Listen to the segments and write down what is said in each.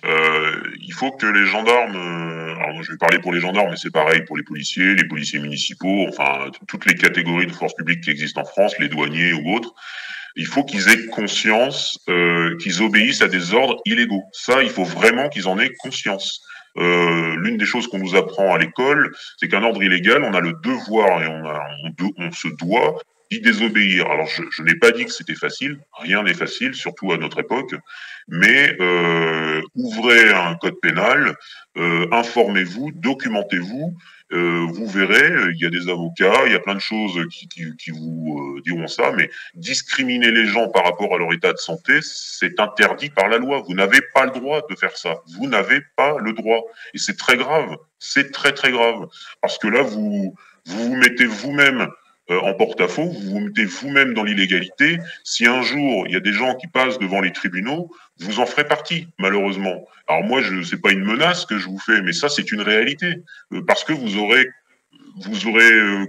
Il faut que les gendarmes, alors je vais parler pour les gendarmes, mais c'est pareil pour les policiers municipaux, enfin toutes les catégories de forces publiques qui existent en France, les douaniers ou autres. Il faut qu'ils aient conscience qu'ils obéissent à des ordres illégaux. Ça, il faut vraiment qu'ils en aient conscience. L'une des choses qu'on nous apprend à l'école, c'est qu'un ordre illégal, on a le devoir et on se doit d'y désobéir. Alors, je n'ai pas dit que c'était facile, rien n'est facile, surtout à notre époque, mais ouvrez un code pénal, informez-vous, documentez-vous, vous verrez, il y a des avocats, il y a plein de choses qui vous diront ça, mais discriminer les gens par rapport à leur état de santé, c'est interdit par la loi. Vous n'avez pas le droit de faire ça. Vous n'avez pas le droit. Et c'est très grave. C'est très très grave. Parce que là, vous mettez vous-même en porte-à-faux, vous vous mettez vous-même dans l'illégalité. Si un jour, il y a des gens qui passent devant les tribunaux, vous en ferez partie, malheureusement. Alors moi, c'est pas une menace que je vous fais, mais ça, c'est une réalité. Parce que vous aurez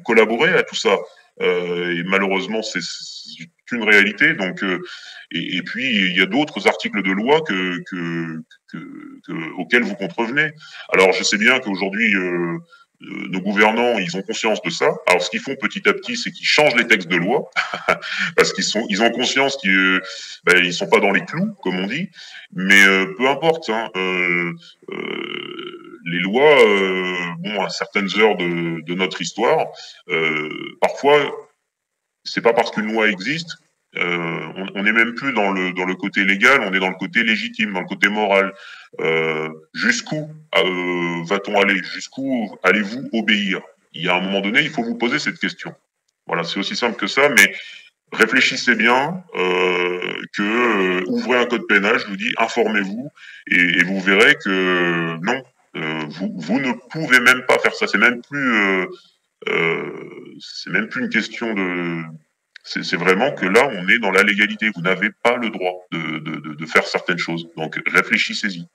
collaboré à tout ça. Et malheureusement, c'est une réalité. Donc, et puis il y a d'autres articles de loi auxquels vous contrevenez. Alors, je sais bien qu'aujourd'hui, nos gouvernants, ils ont conscience de ça. Alors, ce qu'ils font petit à petit, c'est qu'ils changent les textes de loi parce ils ont conscience qu'ils sont pas dans les clous, comme on dit. Mais peu importe. Hein, les lois, bon, à certaines heures de notre histoire, parfois, c'est pas parce qu'une loi existe, on n'est même plus dans le côté légal, on est dans le côté légitime, dans le côté moral. Jusqu'où va-t-on aller? Jusqu'où allez-vous obéir? Il y a un moment donné, il faut vous poser cette question. Voilà, c'est aussi simple que ça, mais réfléchissez bien, ouvrez un code pénal, je vous dis, informez-vous, et vous verrez que non, vous ne pouvez même pas faire ça. C'est même plus une question de. C'est vraiment que là, on est dans la légalité. Vous n'avez pas le droit de faire certaines choses. Donc réfléchissez-y.